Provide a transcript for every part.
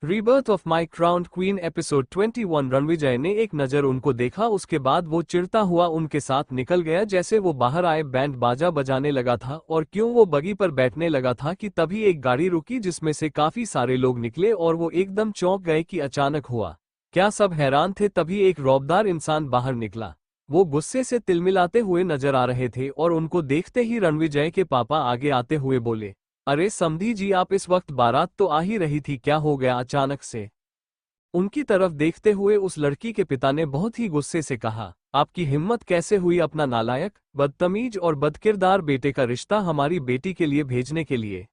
Rebirth of my crowned queen episode 21। Ranvijay ने एक नज़र उनको देखा, उसके बाद वो चिढ़ता हुआ उनके साथ निकल गया। जैसे वो बाहर आए, बैंड बाजा बजाने लगा था और क्यों वो बगी पर बैठने लगा था कि तभी एक गाड़ी रुकी जिसमें से काफी सारे लोग निकले और वो एकदम चौंक गए कि अचानक हुआ क्या। सब हैरान थे। तभी एक रौबदार इंसान बाहर निकला। वो गुस्से से तिलमिलाते हुए नजर आ रहे थे और उनको देखते ही रणविजय के पापा आगे आते हुए बोले, अरे समधी जी, आप इस वक्त, बारात तो आ ही रही थी, क्या हो गया अचानक से। उनकी तरफ देखते हुए उस लड़की के पिता ने बहुत ही गुस्से से कहा, आपकी हिम्मत कैसे हुई अपना नालायक, बदतमीज और बदकिरदार बेटे का रिश्ता हमारी बेटी के लिए भेजने के लिए।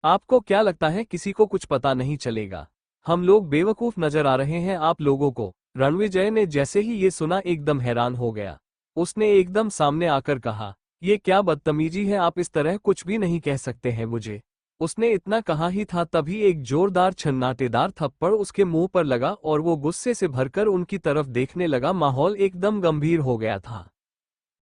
आपको क्या लगता है किसी को कुछ पता नहीं चलेगा? हम लोग बेवकूफ नजर आ रहे हैं आप लोगों को? रणविजय ने जैसे ही ये सुना एकदम हैरान हो गया। उसने एकदम सामने आकर कहा, ये क्या बदतमीजी है, आप इस तरह कुछ भी नहीं कह सकते हैं मुझे। उसने इतना कहा ही था तभी एक जोरदार छन्नाटेदार थप्पड़ उसके मुंह पर लगा और वो गुस्से से भरकर उनकी तरफ देखने लगा। माहौल एकदम गंभीर हो गया था।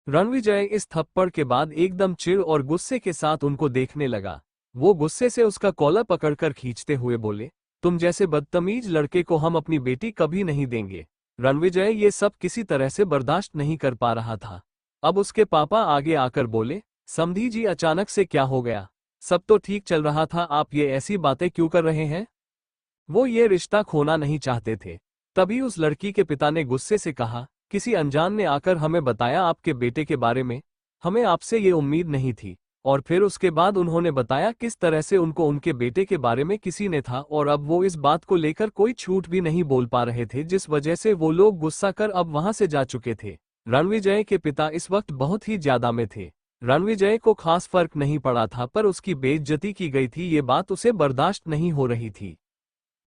रणविजय इस थप्पड़ के बाद एकदम चिढ़ और गुस्से के साथ उनको देखने लगा। वो गुस्से से उसका कॉलर पकड़कर खींचते हुए बोले, तुम जैसे बदतमीज लड़के को हम अपनी बेटी कभी नहीं देंगे। रणविजय ये सब किसी तरह से बर्दाश्त नहीं कर पा रहा था। अब उसके पापा आगे आकर बोले, समधी जी, अचानक से क्या हो गया? सब तो ठीक चल रहा था, आप ये ऐसी बातें क्यों कर रहे हैं? वो ये रिश्ता खोना नहीं चाहते थे। तभी उस लड़की के पिता ने गुस्से से कहा, किसी अनजान ने आकर हमें बताया आपके बेटे के बारे में। हमें आपसे ये उम्मीद नहीं थी। और फिर उसके बाद उन्होंने बताया किस तरह से उनको उनके बेटे के बारे में किसी ने था और अब वो इस बात को लेकर कोई छूट भी नहीं बोल पा रहे थे, जिस वजह से वो लोग गुस्सा कर अब वहां से जा चुके थे। रणविजय के पिता इस वक्त बहुत ही ज्यादा में थे। रणविजय को खास फर्क नहीं पड़ा था, पर उसकी बेइज्जती की गई थी, ये बात उसे बर्दाश्त नहीं हो रही थी।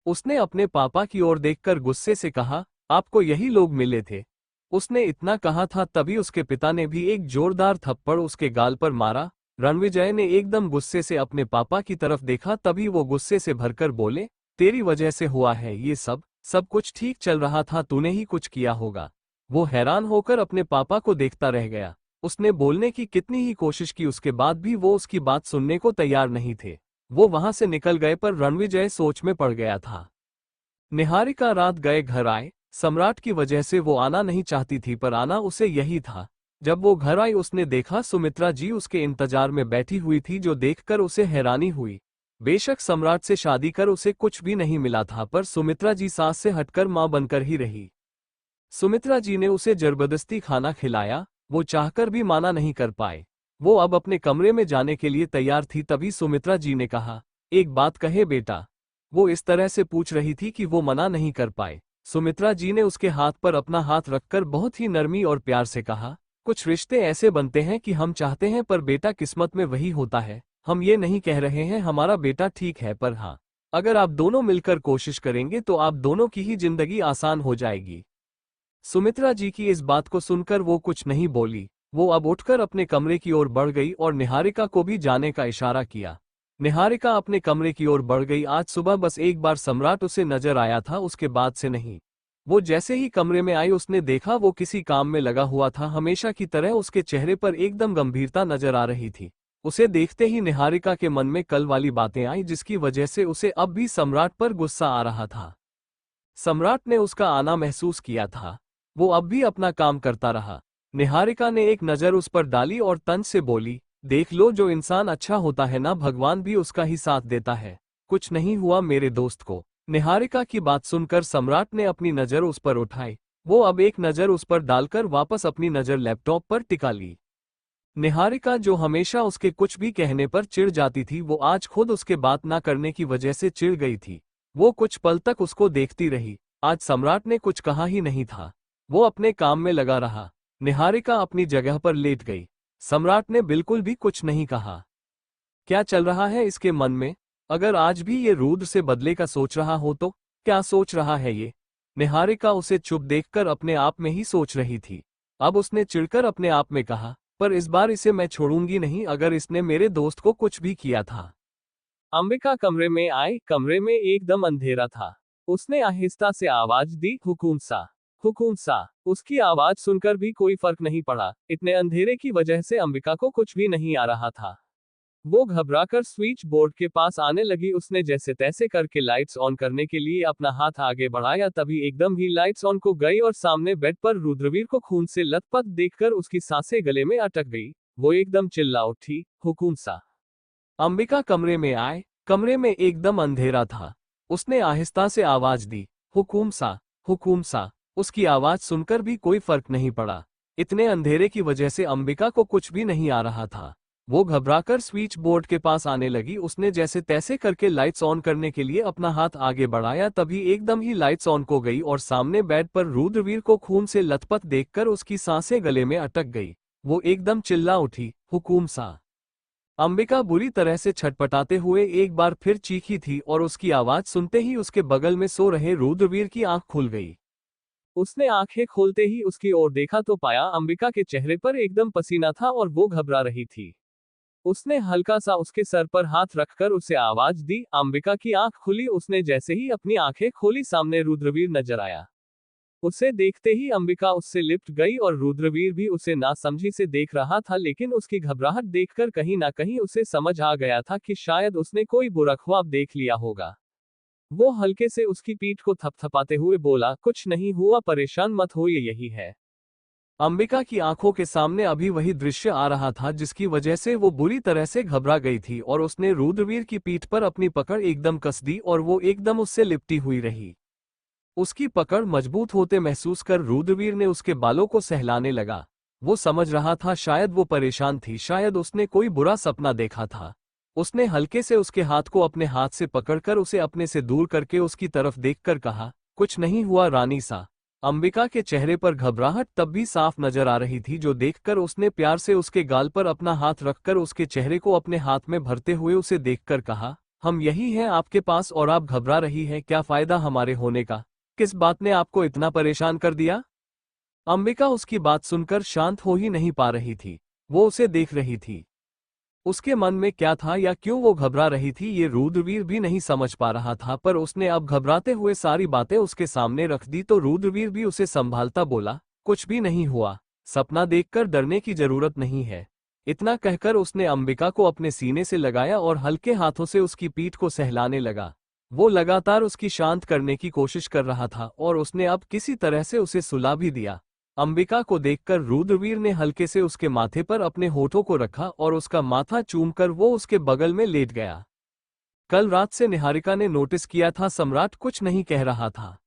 उसने अपने पापा की ओर देखकर गुस्से से कहा, आपको यही लोग मिले थे? उसने इतना कहा था तभी उसके पिता ने भी एक जोरदार थप्पड़ उसके गाल पर मारा। रणविजय ने एकदम गुस्से से अपने पापा की तरफ देखा तभी वो गुस्से से भरकर बोले, तेरी वजह से हुआ है ये सब कुछ ठीक चल रहा था, तूने ही कुछ किया होगा। वो हैरान होकर अपने पापा को देखता रह गया। उसने बोलने की कितनी ही कोशिश की, उसके बाद भी वो उसकी बात सुनने को तैयार नहीं थे। वो वहां से निकल गए पर रणविजय सोच में पड़ गया था। निहारिका रात गए घर आए। सम्राट की वजह से वो आना नहीं चाहती थी पर आना उसे यही था। जब वो घर आई उसने देखा सुमित्रा जी उसके इंतजार में बैठी हुई थी, जो देखकर उसे हैरानी हुई। बेशक सम्राट से शादी कर उसे कुछ भी नहीं मिला था, पर सुमित्रा जी सास से हटकर मां बनकर ही रही। सुमित्रा जी ने उसे जबरदस्ती खाना खिलाया, वो चाहकर भी माना नहीं कर पाए। वो अब अपने कमरे में जाने के लिए तैयार थी तभी सुमित्रा जी ने कहा, एक बात कहे बेटा। वो इस तरह से पूछ रही थी कि वो मना नहीं कर पाए। सुमित्रा जी ने उसके हाथ पर अपना हाथ रखकर बहुत ही नरमी और प्यार से कहा, कुछ रिश्ते ऐसे बनते हैं कि हम चाहते हैं पर बेटा किस्मत में वही होता है। हम ये नहीं कह रहे हैं हमारा बेटा ठीक है, पर हाँ, अगर आप दोनों मिलकर कोशिश करेंगे तो आप दोनों की ही जिंदगी आसान हो जाएगी। सुमित्रा जी की इस बात को सुनकर वो कुछ नहीं बोली। वो अब उठकर अपने कमरे की ओर बढ़ गई और निहारिका को भी जाने का इशारा किया। निहारिका अपने कमरे की ओर बढ़ गई। आज सुबह बस एक बार सम्राट उसे नजर आया था, उसके बाद से नहीं। वो जैसे ही कमरे में आई उसने देखा वो किसी काम में लगा हुआ था। हमेशा की तरह उसके चेहरे पर एकदम गंभीरता नजर आ रही थी। उसे देखते ही निहारिका के मन में कल वाली बातें आई, जिसकी वजह से उसे अब भी सम्राट पर गुस्सा आ रहा था। सम्राट ने उसका आना महसूस किया था। वो अब भी अपना काम करता रहा। निहारिका ने एक नज़र उस पर डाली और तंज से बोली, देख लो, जो इंसान अच्छा होता है ना, भगवान भी उसका ही साथ देता है। कुछ नहीं हुआ मेरे दोस्त को। निहारिका की बात सुनकर सम्राट ने अपनी नज़र उस पर उठाई। वो अब एक नज़र उस पर डालकर वापस अपनी नज़र लैपटॉप पर टिका ली। निहारिका, जो हमेशा उसके कुछ भी कहने पर चिढ़ जाती थी, वो आज खुद उसके बात ना करने की वजह से चिढ़ गई थी। वो कुछ पल तक उसको देखती रही। आज सम्राट ने कुछ कहा ही नहीं था। वो अपने काम में लगा रहा। निहारिका अपनी जगह पर लेट गई। सम्राट ने बिल्कुल भी कुछ नहीं कहा। क्या चल रहा है इसके मन में? अगर आज भी ये रुद्र से बदले का सोच रहा हो तो? क्या सोच रहा है ये? निहारिका उसे चुप देखकर अपने आप में ही सोच रही थी। अब उसने चिढ़कर अपने आप में कहा, पर इस बार इसे मैं छोड़ूंगी नहीं अगर इसने मेरे दोस्त को कुछ भी किया था। अंबिका कमरे में आई। कमरे में एकदम अंधेरा था। उसने आहिस्ता से आवाज दी, हुकुम सा, हुकुम सा। उसकी आवाज सुनकर भी कोई फर्क नहीं पड़ा। इतने अंधेरे की वजह से अंबिका को कुछ भी नहीं आ रहा था। वो घबराकर स्विच बोर्ड के पास आने लगी। उसने जैसे तैसे करके लाइट्स ऑन करने के लिए अपना हाथ आगे बढ़ाया, तभी एकदम ही लाइट्स ऑन को गई और सामने बेड पर रुद्रवीर को खून से लथपथ देखकर उसकी सांसें गले में अटक गई। वो एकदम चिल्ला उठी, हुकुम सा। अंबिका कमरे में आए। कमरे में एकदम अंधेरा था। उसने आहिस्ता से आवाज दी, हुकुम सा, हुकुम सा। उसकी आवाज सुनकर भी कोई फर्क नहीं पड़ा। इतने अंधेरे की वजह से अंबिका को कुछ भी नहीं आ रहा था। वो घबराकर स्विच बोर्ड के पास आने लगी। उसने जैसे तैसे करके लाइट्स ऑन करने के लिए अपना हाथ आगे बढ़ाया, तभी एकदम ही लाइट्स ऑन हो गई और सामने बेड पर रुद्रवीर को खून से लथपथ देखकर उसकी सांसें गले में अटक गई। वो एकदम चिल्ला उठी, हुकुम सा। अंबिका बुरी तरह से छटपटाते हुए एक बार फिर चीखी थी और उसकी आवाज सुनते ही उसके बगल में सो रहे रुद्रवीर की आंख खुल गई। उसने आंखें खोलते ही उसकी ओर देखा तो पाया अंबिका के चेहरे पर एकदम पसीना था और वो घबरा रही थी। उसने हल्का सा उसके सर पर हाथ रखकर उसे आवाज दी। अंबिका की आंख खुली। उसने जैसे ही अपनी आंखें खोली, सामने रुद्रवीर नजर आया। उसे देखते ही अंबिका उससे लिपट गई और रुद्रवीर भी उसे नासमझी से देख रहा था, लेकिन उसकी घबराहट देखकर कहीं ना कहीं उसे समझ आ गया था कि शायद उसने कोई बुरा ख्वाब देख लिया होगा। वो हल्के से उसकी पीठ को थपथपाते हुए बोला, कुछ नहीं हुआ, परेशान मत हो, ये यही है। अंबिका की आंखों के सामने अभी वही दृश्य आ रहा था जिसकी वजह से वो बुरी तरह से घबरा गई थी और उसने रुद्रवीर की पीठ पर अपनी पकड़ एकदम कस दी और वो एकदम उससे लिपटी हुई रही। उसकी पकड़ मजबूत होते महसूस कर रुद्रवीर ने उसके बालों को सहलाने लगा। वो समझ रहा था शायद वो परेशान थी, शायद उसने कोई बुरा सपना देखा था। उसने हल्के से उसके हाथ को अपने हाथ से पकड़कर उसे अपने से दूर करके उसकी तरफ देखकर कहा, कुछ नहीं हुआ रानी सा। अंबिका के चेहरे पर घबराहट तब भी साफ नजर आ रही थी, जो देखकर उसने प्यार से उसके गाल पर अपना हाथ रखकर उसके चेहरे को अपने हाथ में भरते हुए उसे देखकर कहा, हम यही हैं आपके पास और आप घबरा रही हैं, क्या फायदा हमारे होने का? किस बात ने आपको इतना परेशान कर दिया? अंबिका उसकी बात सुनकर शांत हो ही नहीं पा रही थी। वो उसे देख रही थी। उसके मन में क्या था या क्यों वो घबरा रही थी, ये रुद्रवीर भी नहीं समझ पा रहा था, पर उसने अब घबराते हुए सारी बातें उसके सामने रख दी तो रुद्रवीर भी उसे संभालता बोला, कुछ भी नहीं हुआ, सपना देखकर डरने की जरूरत नहीं है। इतना कहकर उसने अंबिका को अपने सीने से लगाया और हल्के हाथों से उसकी पीठ को सहलाने लगा। वो लगातार उसकी शांत करने की कोशिश कर रहा था और उसने अब किसी तरह से उसे सुला भी दिया। अंबिका को देखकर रुद्रवीर ने हल्के से उसके माथे पर अपने होठों को रखा और उसका माथा चूमकर वो उसके बगल में लेट गया। कल रात से निहारिका ने नोटिस किया था सम्राट कुछ नहीं कह रहा था।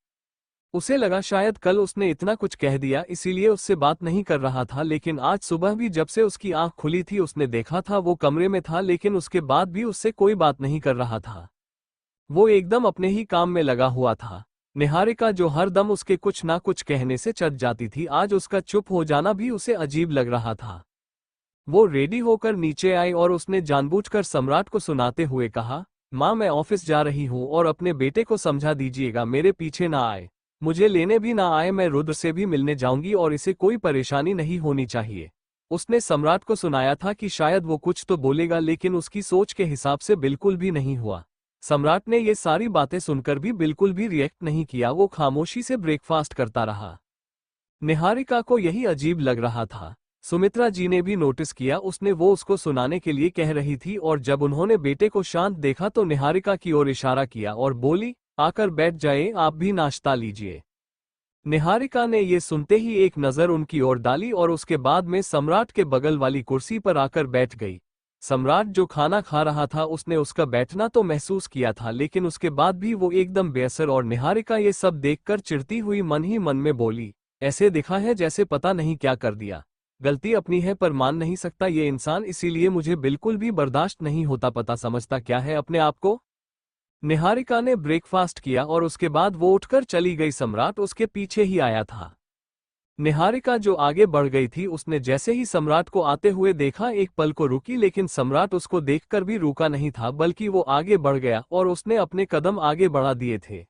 उसे लगा शायद कल उसने इतना कुछ कह दिया इसीलिए उससे बात नहीं कर रहा था, लेकिन आज सुबह भी जब से उसकी आंख खुली थी उसने देखा था वो कमरे में था, लेकिन उसके बाद भी उससे कोई बात नहीं कर रहा था। वो एकदम अपने ही काम में लगा हुआ था। निहारिका जो हर दम उसके कुछ ना कुछ कहने से चट जाती थी, आज उसका चुप हो जाना भी उसे अजीब लग रहा था। वो रेडी होकर नीचे आई और उसने जानबूझकर सम्राट को सुनाते हुए कहा, माँ मैं ऑफिस जा रही हूँ और अपने बेटे को समझा दीजिएगा मेरे पीछे ना आए, मुझे लेने भी ना आए, मैं रुद्र से भी मिलने जाऊंगी और इसे कोई परेशानी नहीं होनी चाहिए। उसने सम्राट को सुनाया था कि शायद वो कुछ तो बोलेगा, लेकिन उसकी सोच के हिसाब से बिल्कुल भी नहीं हुआ। सम्राट ने ये सारी बातें सुनकर भी बिल्कुल भी रिएक्ट नहीं किया, वो खामोशी से ब्रेकफास्ट करता रहा। निहारिका को यही अजीब लग रहा था। सुमित्रा जी ने भी नोटिस किया, उसने वो उसको सुनाने के लिए कह रही थी और जब उन्होंने बेटे को शांत देखा तो निहारिका की ओर इशारा किया और बोली, आकर बैठ जाए, आप भी नाश्ता लीजिए। निहारिका ने ये सुनते ही एक नजर उनकी ओर डाली और उसके बाद में सम्राट के बगल वाली कुर्सी पर आकर बैठ गई। सम्राट जो खाना खा रहा था उसने उसका बैठना तो महसूस किया था, लेकिन उसके बाद भी वो एकदम बेअसर और निहारिका ये सब देखकर चिढ़ती हुई मन ही मन में बोली, ऐसे दिखा है जैसे पता नहीं क्या कर दिया। गलती अपनी है पर मान नहीं सकता ये इंसान, इसीलिए मुझे बिल्कुल भी बर्दाश्त नहीं होता, पता समझता क्या है अपने आप को। निहारिका ने ब्रेकफास्ट किया और उसके बाद वो उठकर चली गई। सम्राट उसके पीछे ही आया था। निहारिका जो आगे बढ़ गई थी, उसने जैसे ही सम्राट को आते हुए देखा एक पल को रुकी, लेकिन सम्राट उसको देखकर भी रुका नहीं था, बल्कि वो आगे बढ़ गया और उसने अपने कदम आगे बढ़ा दिए थे।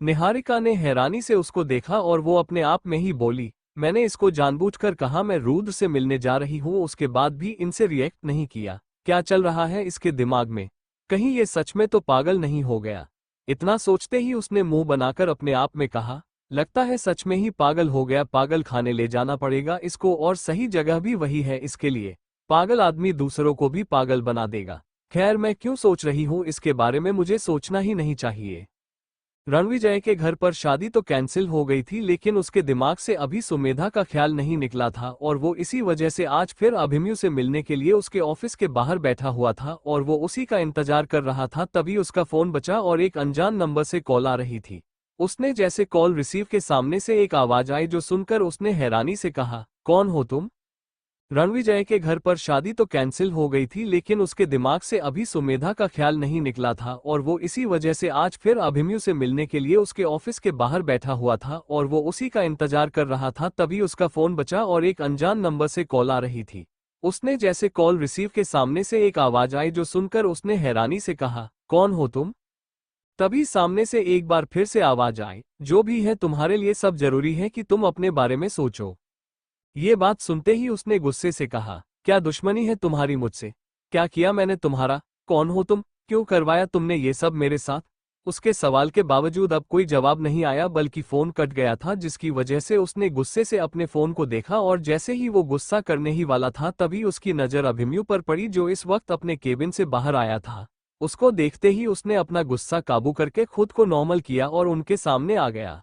निहारिका ने हैरानी से उसको देखा और वो अपने आप में ही बोली, मैंने इसको जानबूझकर कहा मैं रुद्र से मिलने जा रही हूँ, उसके बाद भी इनसे रिएक्ट नहीं किया, क्या चल रहा है इसके दिमाग में, कहीं ये सच में तो पागल नहीं हो गया। इतना सोचते ही उसने मुंह बनाकर अपने आप में कहा, लगता है सच में ही पागल हो गया, पागल खाने ले जाना पड़ेगा इसको, और सही जगह भी वही है इसके लिए। पागल आदमी दूसरों को भी पागल बना देगा। खैर मैं क्यों सोच रही हूँ इसके बारे में, मुझे सोचना ही नहीं चाहिए। रणविजय के घर पर शादी तो कैंसिल हो गई थी, लेकिन उसके दिमाग से अभी सुमेधा का ख्याल नहीं निकला था और वो इसी वजह से आज फिर अभिमन्यु से मिलने के लिए उसके ऑफिस के बाहर बैठा हुआ था और वो उसी का इंतजार कर रहा था। तभी उसका फोन बजा और एक अनजान नंबर से कॉल आ रही थी। उसने जैसे कॉल रिसीव के सामने से एक आवाज आई जो सुनकर उसने हैरानी से कहा, कौन हो तुम? रणविजय के घर पर शादी तो कैंसिल हो गई थी, लेकिन उसके दिमाग से अभी सुमेधा का ख्याल नहीं निकला था और वो इसी वजह से आज फिर अभिमन्यु से मिलने के लिए उसके ऑफिस के बाहर बैठा हुआ था और वो उसी का इंतजार कर रहा था। तभी उसका फोन बजा और एक अनजान नंबर से कॉल आ रही थी। उसने जैसे कॉल रिसीव के सामने से एक आवाज आई जो सुनकर उसने हैरानी से कहा, कौन हो तुम? तभी सामने से एक बार फिर से आवाज आई, जो भी है तुम्हारे लिए सब जरूरी है कि तुम अपने बारे में सोचो। ये बात सुनते ही उसने गुस्से से कहा, क्या दुश्मनी है तुम्हारी मुझसे? क्या किया मैंने तुम्हारा? कौन हो तुम? क्यों करवाया तुमने ये सब मेरे साथ? उसके सवाल के बावजूद अब कोई जवाब नहीं आया, बल्कि फोन कट गया था, जिसकी वजह से उसने गुस्से से अपने फोन को देखा और जैसे ही वो गुस्सा करने ही वाला था तभी उसकी नजर अभिमन्यु पर पड़ी जो इस वक्त अपने केबिन से बाहर आया था। उसको देखते ही उसने अपना गुस्सा काबू करके खुद को नॉर्मल किया और उनके सामने आ गया।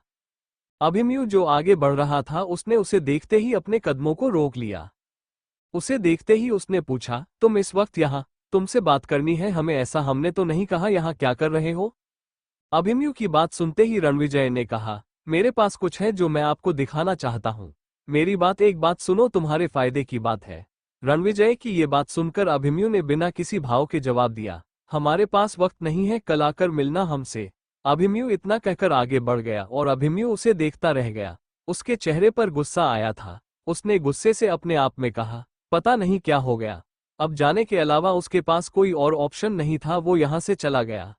अभिमन्यु जो आगे बढ़ रहा था उसने उसे देखते ही अपने कदमों को रोक लिया। उसे देखते ही उसने पूछा, तुम इस वक्त यहाँ? तुमसे बात करनी है हमें, ऐसा हमने तो नहीं कहा, यहाँ क्या कर रहे हो? अभिमन्यु की बात सुनते ही रणविजय ने कहा, मेरे पास कुछ है जो मैं आपको दिखाना चाहता हूँ। मेरी बात एक बात सुनो, तुम्हारे फायदे की बात है। रणविजय की ये बात सुनकर अभिमन्यु ने बिना किसी भाव के जवाब दिया, हमारे पास वक्त नहीं है, कल आकर मिलना हमसे। अभिमन्यु इतना कहकर आगे बढ़ गया और अभिमन्यु उसे देखता रह गया। उसके चेहरे पर गुस्सा आया था। उसने गुस्से से अपने आप में कहा, पता नहीं क्या हो गया। अब जाने के अलावा उसके पास कोई और ऑप्शन नहीं था, वो यहाँ से चला गया।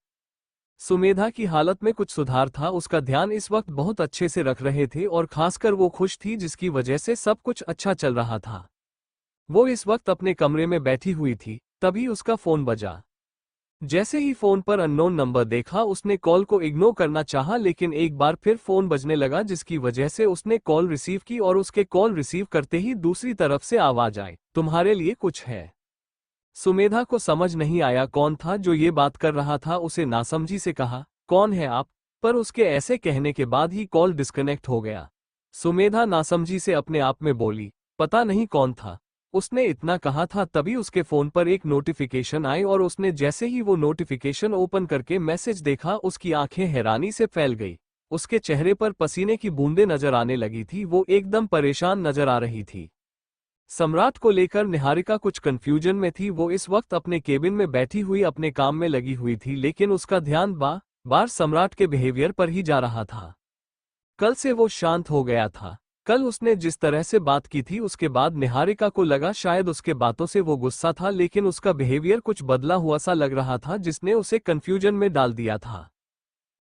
सुमेधा की हालत में कुछ सुधार था, उसका ध्यान इस वक्त बहुत अच्छे से रख रहे थे और खासकर वो खुश थी जिसकी वजह से सब कुछ अच्छा चल रहा था। वो इस वक्त अपने कमरे में बैठी हुई थी। तभी उसका फोन बजा। जैसे ही फोन पर अननोन नंबर देखा उसने कॉल को इग्नोर करना चाहा, लेकिन एक बार फिर फोन बजने लगा जिसकी वजह से उसने कॉल रिसीव की और उसके कॉल रिसीव करते ही दूसरी तरफ से आवाज आई, तुम्हारे लिए कुछ है। सुमेधा को समझ नहीं आया कौन था जो ये बात कर रहा था। उसे नासमझी से कहा, कौन है आप? पर उसके ऐसे कहने के बाद ही कॉल डिस्कनेक्ट हो गया। सुमेधा नासमझी से अपने आप में बोली, पता नहीं कौन था। उसने इतना कहा था तभी उसके फोन पर एक नोटिफिकेशन आई और उसने जैसे ही वो नोटिफिकेशन ओपन करके मैसेज देखा उसकी आंखें हैरानी से फैल गई। उसके चेहरे पर पसीने की बूंदें नजर आने लगी थी, वो एकदम परेशान नजर आ रही थी। सम्राट को लेकर निहारिका कुछ कंफ्यूजन में थी। वो इस वक्त अपने केबिन में बैठी हुई अपने काम में लगी हुई थी, लेकिन उसका ध्यान बार सम्राट के बिहेवियर पर ही जा रहा था। कल से वो शांत हो गया था। कल उसने जिस तरह से बात की थी उसके बाद निहारिका को लगा शायद उसके बातों से वो गुस्सा था, लेकिन उसका बिहेवियर कुछ बदला हुआ सा लग रहा था जिसने उसे कंफ्यूजन में डाल दिया था।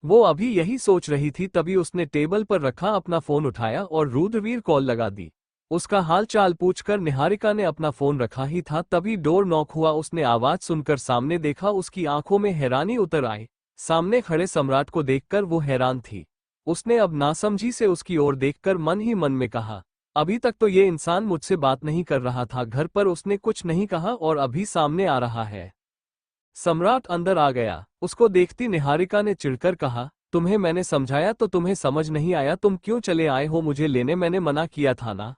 वो अभी यही सोच रही थी तभी उसने टेबल पर रखा अपना फोन उठाया और रुद्रवीर कॉल लगा दी। उसका हाल चाल पूछकर निहारिका ने अपना फोन रखा ही था तभी डोर नॉक हुआ। उसने आवाज सुनकर सामने देखा, उसकी आंखों में हैरानी उतर आई। सामने खड़े सम्राट को देखकर वो हैरान थी। उसने अब नासमझी से उसकी ओर देखकर मन ही मन में कहा, अभी तक तो ये इंसान मुझसे बात नहीं कर रहा था, घर पर उसने कुछ नहीं कहा और अभी सामने आ रहा है। सम्राट अंदर आ गया। उसको देखती निहारिका ने चिढ़कर कहा, तुम्हें मैंने समझाया तो तुम्हें समझ नहीं आया, तुम क्यों चले आए हो मुझे लेने? मैंने मना किया था ना।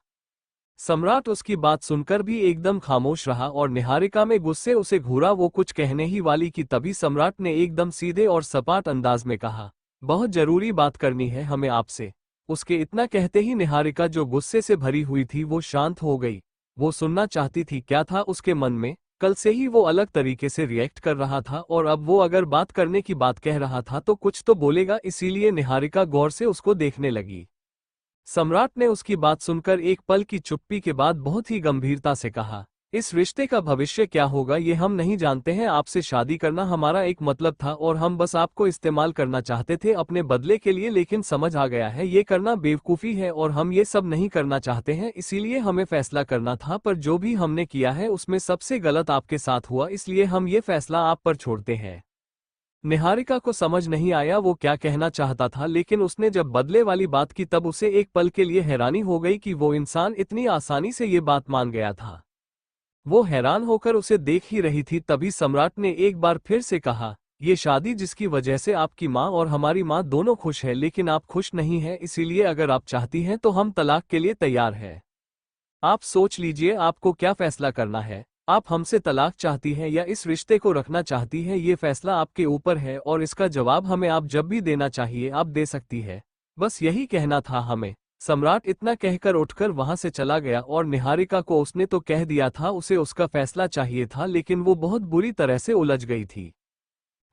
सम्राट उसकी बात सुनकर भी एकदम खामोश रहा और निहारिका में गुस्से उसे घूरा। वो कुछ कहने ही वाली कि तभी सम्राट ने एकदम सीधे और सपाट अंदाज में कहा, बहुत जरूरी बात करनी है हमें आपसे। उसके इतना कहते ही निहारिका जो गुस्से से भरी हुई थी वो शांत हो गई। वो सुनना चाहती थी क्या था उसके मन में। कल से ही वो अलग तरीके से रिएक्ट कर रहा था और अब वो अगर बात करने की बात कह रहा था तो कुछ तो बोलेगा, इसीलिए निहारिका गौर से उसको देखने लगी। सम्राट ने उसकी बात सुनकर एक पल की चुप्पी के बाद बहुत ही गंभीरता से कहा, इस रिश्ते का भविष्य क्या होगा ये हम नहीं जानते हैं। आपसे शादी करना हमारा एक मतलब था और हम बस आपको इस्तेमाल करना चाहते थे अपने बदले के लिए, लेकिन समझ आ गया है ये करना बेवकूफ़ी है और हम ये सब नहीं करना चाहते हैं, इसीलिए हमें फैसला करना था। पर जो भी हमने किया है उसमें सबसे गलत आपके साथ हुआ, इसलिए हम ये फैसला आप पर छोड़ते हैं। निहारिका को समझ नहीं आया वो क्या कहना चाहता था, लेकिन उसने जब बदले वाली बात की तब उसे एक पल के लिए हैरानी हो गई कि वो इंसान इतनी आसानी से ये बात मान गया था। वो हैरान होकर उसे देख ही रही थी, तभी सम्राट ने एक बार फिर से कहा, ये शादी जिसकी वजह से आपकी माँ और हमारी माँ दोनों खुश है, लेकिन आप खुश नहीं हैं, इसीलिए अगर आप चाहती हैं तो हम तलाक के लिए तैयार हैं। आप सोच लीजिए आपको क्या फैसला करना है। आप हमसे तलाक चाहती हैं या इस रिश्ते को रखना चाहती हैं, ये फैसला आपके ऊपर है और इसका जवाब हमें आप जब भी देना चाहिए आप दे सकती है। बस यही कहना था हमें। सम्राट इतना कहकर उठकर वहां से चला गया और निहारिका को उसने तो कह दिया था उसे उसका फैसला चाहिए था, लेकिन वो बहुत बुरी तरह से उलझ गई थी।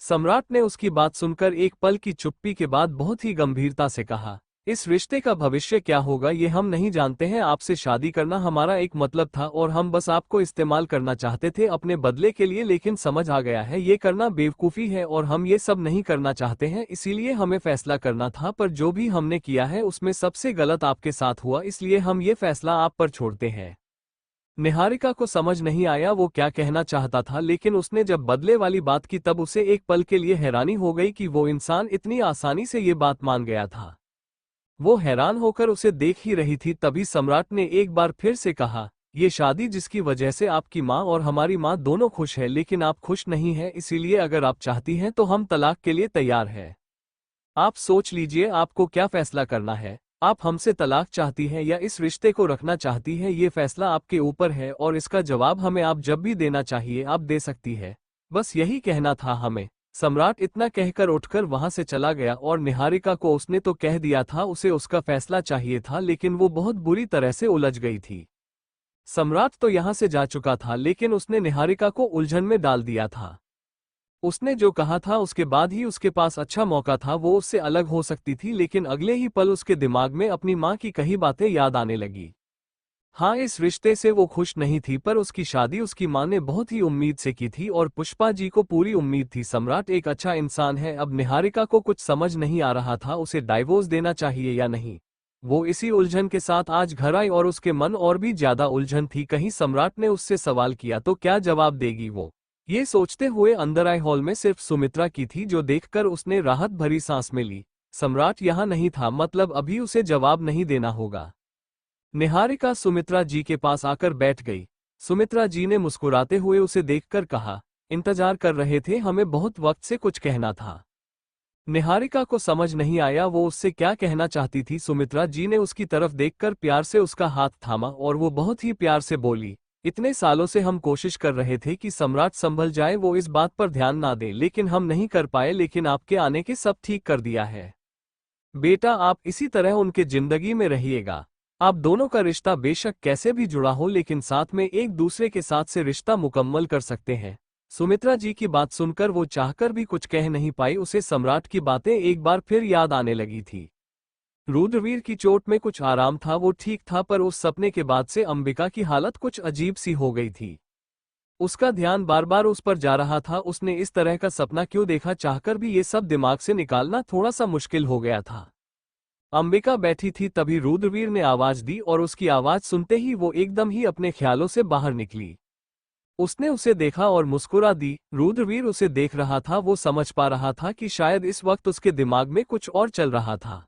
सम्राट ने उसकी बात सुनकर एक पल की चुप्पी के बाद बहुत ही गंभीरता से कहा, इस रिश्ते का भविष्य क्या होगा ये हम नहीं जानते हैं। आपसे शादी करना हमारा एक मतलब था और हम बस आपको इस्तेमाल करना चाहते थे अपने बदले के लिए, लेकिन समझ आ गया है ये करना बेवकूफ़ी है और हम ये सब नहीं करना चाहते हैं, इसीलिए हमें फैसला करना था। पर जो भी हमने किया है उसमें सबसे गलत आपके साथ हुआ, इसलिए हम ये फैसला आप पर छोड़ते हैं। निहारिका को समझ नहीं आया वो क्या कहना चाहता था, लेकिन उसने जब बदले वाली बात की तब उसे एक पल के लिए हैरानी हो गई कि वो इंसान इतनी आसानी से ये बात मान गया था। वो हैरान होकर उसे देख ही रही थी, तभी सम्राट ने एक बार फिर से कहा, ये शादी जिसकी वजह से आपकी माँ और हमारी माँ दोनों खुश है, लेकिन आप खुश नहीं हैं, इसीलिए अगर आप चाहती हैं तो हम तलाक के लिए तैयार हैं। आप सोच लीजिए आपको क्या फैसला करना है। आप हमसे तलाक चाहती हैं या इस रिश्ते को रखना चाहती हैं, ये फैसला आपके ऊपर है और इसका जवाब हमें आप जब भी देना चाहिए आप दे सकती है। बस यही कहना था हमें। सम्राट इतना कहकर उठकर वहां से चला गया और निहारिका को उसने तो कह दिया था उसे उसका फैसला चाहिए था, लेकिन वो बहुत बुरी तरह से उलझ गई थी। सम्राट तो यहां से जा चुका था, लेकिन उसने निहारिका को उलझन में डाल दिया था। उसने जो कहा था उसके बाद ही उसके पास अच्छा मौका था, वो उससे अलग हो सकती थी, लेकिन अगले ही पल उसके दिमाग में अपनी माँ की कही बातें याद आने लगी। हाँ, इस रिश्ते से वो खुश नहीं थी, पर उसकी शादी उसकी माँ ने बहुत ही उम्मीद से की थी और पुष्पा जी को पूरी उम्मीद थी सम्राट एक अच्छा इंसान है। अब निहारिका को कुछ समझ नहीं आ रहा था उसे डाइवोर्स देना चाहिए या नहीं। वो इसी उलझन के साथ आज घर आई और उसके मन और भी ज्यादा उलझन थी। कहीं सम्राट ने उससे सवाल किया तो क्या जवाब देगी वो। ये सोचते हुए अंदर आई। हॉल में सिर्फ सुमित्रा की थी, जो देखकर उसने राहत भरी सांस में ली। सम्राट यहाँ नहीं था, मतलब अभी उसे जवाब नहीं देना होगा। निहारिका सुमित्रा जी के पास आकर बैठ गई। सुमित्रा जी ने मुस्कुराते हुए उसे देखकर कहा, इंतजार कर रहे थे, हमें बहुत वक्त से कुछ कहना था। निहारिका को समझ नहीं आया वो उससे क्या कहना चाहती थी। सुमित्रा जी ने उसकी तरफ देखकर प्यार से उसका हाथ थामा और वो बहुत ही प्यार से बोली, इतने सालों से हम कोशिश कर रहे थे कि सम्राट संभल जाए, वो इस बात पर ध्यान ना दे, लेकिन हम नहीं कर पाए, लेकिन आपके आने के सब ठीक कर दिया है। बेटा आप इसी तरह उनके जिंदगी में रहिएगा। आप दोनों का रिश्ता बेशक कैसे भी जुड़ा हो, लेकिन साथ में एक दूसरे के साथ से रिश्ता मुकम्मल कर सकते हैं। सुमित्रा जी की बात सुनकर वो चाहकर भी कुछ कह नहीं पाई। उसे सम्राट की बातें एक बार फिर याद आने लगी थी। रुद्रवीर की चोट में कुछ आराम था, वो ठीक था, पर उस सपने के बाद से अंबिका की हालत कुछ अजीब सी हो गई थी। उसका ध्यान बार बार उस पर जा रहा था। उसने इस तरह का सपना क्यों देखा, चाहकर भी ये सब दिमाग से निकालना थोड़ा सा मुश्किल हो गया था। अंबिका बैठी थी, तभी रुद्रवीर ने आवाज दी और उसकी आवाज सुनते ही वो एकदम ही अपने ख्यालों से बाहर निकली। उसने उसे देखा और मुस्कुरा दी। रुद्रवीर उसे देख रहा था, वो समझ पा रहा था कि शायद इस वक्त उसके दिमाग में कुछ और चल रहा था।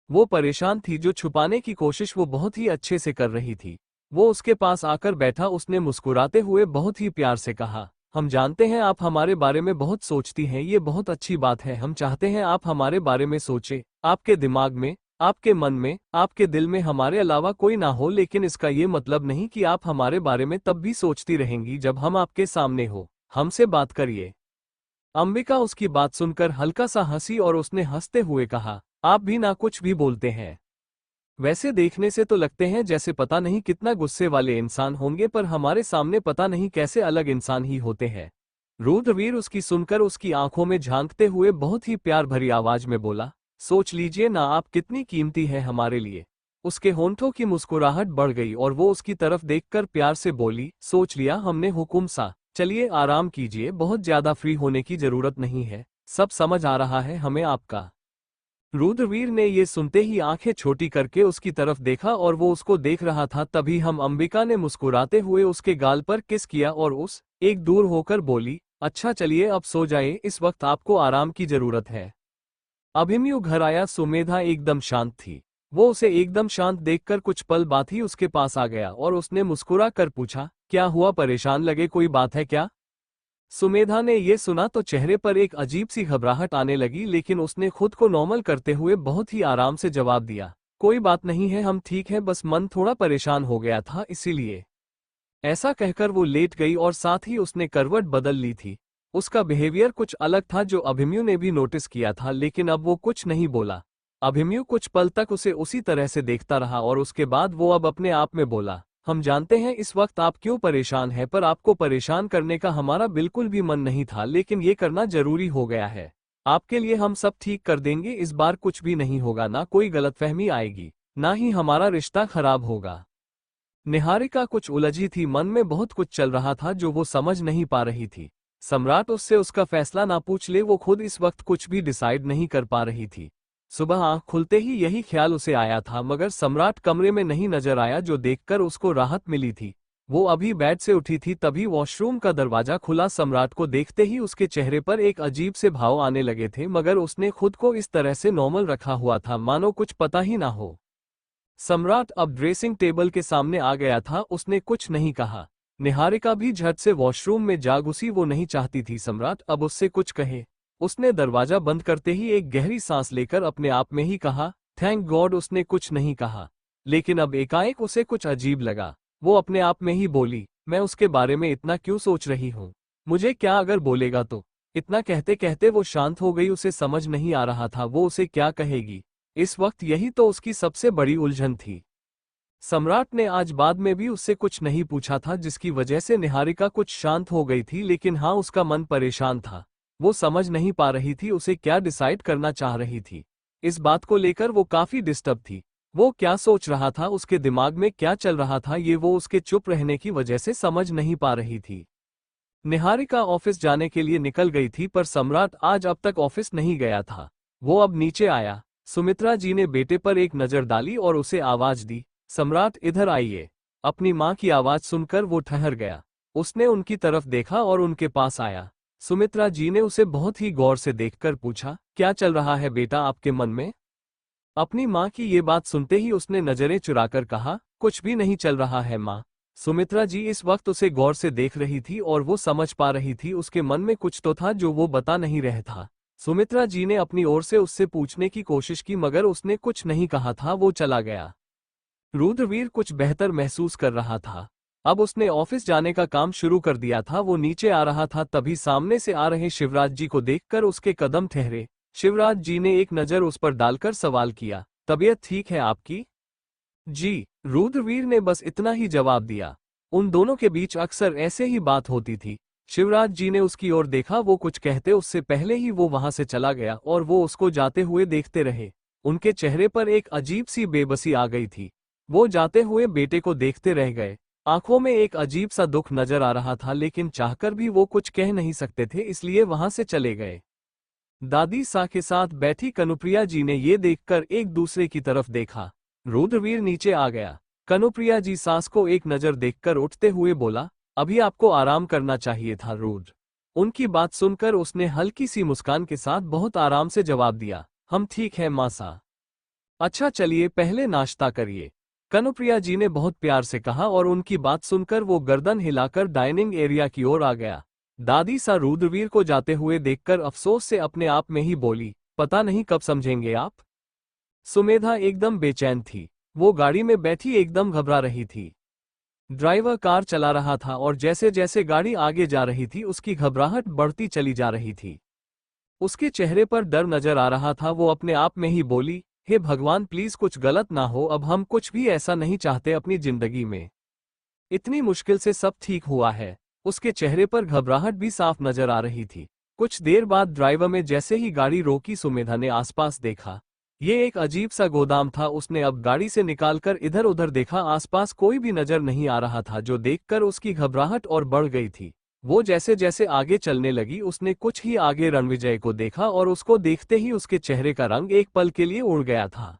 वो परेशान थी, जो छुपाने की कोशिश वो बहुत ही अच्छे से कर रही थी। वो उसके पास आकर बैठा। उसने मुस्कुराते हुए बहुत ही प्यार से कहा, हम जानते हैं आप हमारे बारे में बहुत सोचती हैं, ये बहुत अच्छी बात है। हम चाहते हैं आप हमारे बारे में सोचें। आपके दिमाग में, आपके मन में, आपके दिल में हमारे अलावा कोई ना हो, लेकिन इसका ये मतलब नहीं कि आप हमारे बारे में तब भी सोचती रहेंगी जब हम आपके सामने हो। हमसे बात करिए। अंबिका उसकी बात सुनकर हल्का सा हंसी और उसने हंसते हुए कहा, आप भी ना कुछ भी बोलते हैं। वैसे देखने से तो लगते हैं जैसे पता नहीं कितना गुस्से वाले इंसान होंगे, पर हमारे सामने पता नहीं कैसे अलग इंसान ही होते हैं। रुद्रवीर उसकी सुनकर उसकी आंखों में झांकते हुए बहुत ही प्यार भरी आवाज में बोला, सोच लीजिए ना आप कितनी कीमती है हमारे लिए। उसके होंठों की मुस्कुराहट बढ़ गई और वो उसकी तरफ देखकर प्यार से बोली, सोच लिया हमने हुकुम सा, चलिए आराम कीजिए, बहुत ज्यादा फ्री होने की जरूरत नहीं है, सब समझ आ रहा है हमें आपका। रुद्रवीर ने ये सुनते ही आंखें छोटी करके उसकी तरफ देखा और वो उसको देख रहा था। तभी हम अंबिका ने मुस्कुराते हुए उसके गाल पर किस किया और उस एक दूर होकर बोली, अच्छा चलिए अब सो जाए, इस वक्त आपको आराम की जरूरत है। अभिमन्यु घर आया। सुमेधा एकदम शांत थी। वो उसे एकदम शांत देखकर कुछ पल बाद ही उसके पास आ गया और उसने मुस्कुरा कर पूछा, क्या हुआ, परेशान लगे, कोई बात है क्या? सुमेधा ने ये सुना तो चेहरे पर एक अजीब सी घबराहट आने लगी, लेकिन उसने खुद को नॉर्मल करते हुए बहुत ही आराम से जवाब दिया, कोई बात नहीं है, हम ठीक है, बस मन थोड़ा परेशान हो गया था इसीलिए। ऐसा कहकर वो लेट गई और साथ ही उसने करवट बदल ली थी। उसका बिहेवियर कुछ अलग था जो अभिमन्यु ने भी नोटिस किया था, लेकिन अब वो कुछ नहीं बोला। अभिमन्यु कुछ पल तक उसे उसी तरह से देखता रहा और उसके बाद वो अब अपने आप में बोला, हम जानते हैं इस वक्त आप क्यों परेशान हैं, पर आपको परेशान करने का हमारा बिल्कुल भी मन नहीं था, लेकिन ये करना जरूरी हो गया है। आपके लिए हम सब ठीक कर देंगे, इस बार कुछ भी नहीं होगा, ना कोई गलतफहमी आएगी, ना ही हमारा रिश्ता खराब होगा। निहारिका कुछ उलझी थी, मन में बहुत कुछ चल रहा था जो वो समझ नहीं पा रही थी। सम्राट उससे उसका फैसला ना पूछ ले, वो खुद इस वक्त कुछ भी डिसाइड नहीं कर पा रही थी। सुबह आंख खुलते ही यही ख्याल उसे आया था, मगर सम्राट कमरे में नहीं नजर आया, जो देखकर उसको राहत मिली थी। वो अभी बेड से उठी थी तभी वॉशरूम का दरवाजा खुला। सम्राट को देखते ही उसके चेहरे पर एक अजीब से भाव आने लगे थे, मगर उसने खुद को इस तरह से नॉर्मल रखा हुआ था मानो कुछ पता ही ना हो। सम्राट अब ड्रेसिंग टेबल के सामने आ गया था, उसने कुछ नहीं कहा। निहारिका भी झट से वॉशरूम में जा घुसी, वो नहीं चाहती थी सम्राट अब उससे कुछ कहे। उसने दरवाजा बंद करते ही एक गहरी सांस लेकर अपने आप में ही कहा, थैंक गॉड उसने कुछ नहीं कहा। लेकिन अब एकाएक उसे कुछ अजीब लगा। वो अपने आप में ही बोली, मैं उसके बारे में इतना क्यों सोच रही हूँ, मुझे क्या अगर बोलेगा तो। इतना कहते कहते वो शांत हो गई, उसे समझ नहीं आ रहा था वो उसे क्या कहेगी। इस वक्त यही तो उसकी सबसे बड़ी उलझन थी। सम्राट ने आज बाद में भी उससे कुछ नहीं पूछा था, जिसकी वजह से निहारिका कुछ शांत हो गई थी, लेकिन हाँ उसका मन परेशान था। वो समझ नहीं पा रही थी उसे क्या डिसाइड करना चाह रही थी। इस बात को लेकर वो काफी डिस्टर्ब थी। वो क्या सोच रहा था, उसके दिमाग में क्या चल रहा था, ये वो उसके चुप रहने की वजह से समझ नहीं पा रही थी। निहारिका ऑफिस जाने के लिए निकल गई थी, पर सम्राट आज अब तक ऑफिस नहीं गया था। वो अब नीचे आया। सुमित्रा जी ने बेटे पर एक नजर डाली और उसे आवाज दी, सम्राट इधर आइए। अपनी माँ की आवाज सुनकर वो ठहर गया। उसने उनकी तरफ देखा और उनके पास आया। सुमित्रा जी ने उसे बहुत ही गौर से देखकर पूछा, क्या चल रहा है बेटा आपके मन में? अपनी माँ की ये बात सुनते ही उसने नजरें चुराकर कहा, कुछ भी नहीं चल रहा है माँ। सुमित्रा जी इस वक्त उसे गौर से देख रही थी और वो समझ पा रही थी उसके मन में कुछ तो था जो वो बता नहीं रहा था। सुमित्रा जी ने अपनी ओर से उससे पूछने की कोशिश की, मगर उसने कुछ नहीं कहा था, वो चला गया। रुद्रवीर कुछ बेहतर महसूस कर रहा था। अब उसने ऑफिस जाने का काम शुरू कर दिया था। वो नीचे आ रहा था तभी सामने से आ रहे शिवराज जी को देखकर उसके कदम ठहरे। शिवराज जी ने एक नजर उस पर डालकर सवाल किया, तबीयत ठीक है आपकी? जी, रुद्रवीर ने बस इतना ही जवाब दिया। उन दोनों के बीच अक्सर ऐसे ही बात होती थी। शिवराज जी ने उसकी ओर देखा, वो कुछ कहते उससे पहले ही वो वहां से चला गया और वो उसको जाते हुए देखते रहे। उनके चेहरे पर एक अजीब सी बेबसी आ गई थी। वो जाते हुए बेटे को देखते रह गए। आंखों में एक अजीब सा दुख नजर आ रहा था, लेकिन चाहकर भी वो कुछ कह नहीं सकते थे, इसलिए वहां से चले गए। दादी सा के साथ बैठी कनुप्रिया जी ने ये देखकर एक दूसरे की तरफ देखा। रुद्रवीर नीचे आ गया। कनुप्रिया जी सास को एक नजर देखकर उठते हुए बोला, अभी आपको आराम करना चाहिए था रुद्र। उनकी बात सुनकर उसने हल्की सी मुस्कान के साथ बहुत आराम से जवाब दिया, हम ठीक है माँ सा। अच्छा चलिए पहले नाश्ता करिए, कनुप्रिया जी ने बहुत प्यार से कहा और उनकी बात सुनकर वो गर्दन हिलाकर डाइनिंग एरिया की ओर आ गया। दादी सा रुद्रवीर को जाते हुए देखकर अफसोस से अपने आप में ही बोली, पता नहीं कब समझेंगे आप। सुमेधा एकदम बेचैन थी। वो गाड़ी में बैठी एकदम घबरा रही थी। ड्राइवर कार चला रहा था और जैसे जैसे गाड़ी आगे जा रही थी उसकी घबराहट बढ़ती चली जा रही थी। उसके चेहरे पर डर नजर आ रहा था। वो अपने आप में ही बोली, हे भगवान प्लीज कुछ गलत ना हो, अब हम कुछ भी ऐसा नहीं चाहते अपनी जिंदगी में। इतनी मुश्किल से सब ठीक हुआ है। उसके चेहरे पर घबराहट भी साफ नजर आ रही थी। कुछ देर बाद ड्राइवर में जैसे ही गाड़ी रोकी, सुमेधा ने आसपास देखा। ये एक अजीब सा गोदाम था। उसने अब गाड़ी से निकालकर इधर उधर देखा, आसपास कोई भी नजर नहीं आ रहा था, जो देखकर उसकी घबराहट और बढ़ गई थी। वो जैसे जैसे आगे चलने लगी, उसने कुछ ही आगे रणविजय को देखा और उसको देखते ही उसके चेहरे का रंग एक पल के लिए उड़ गया था।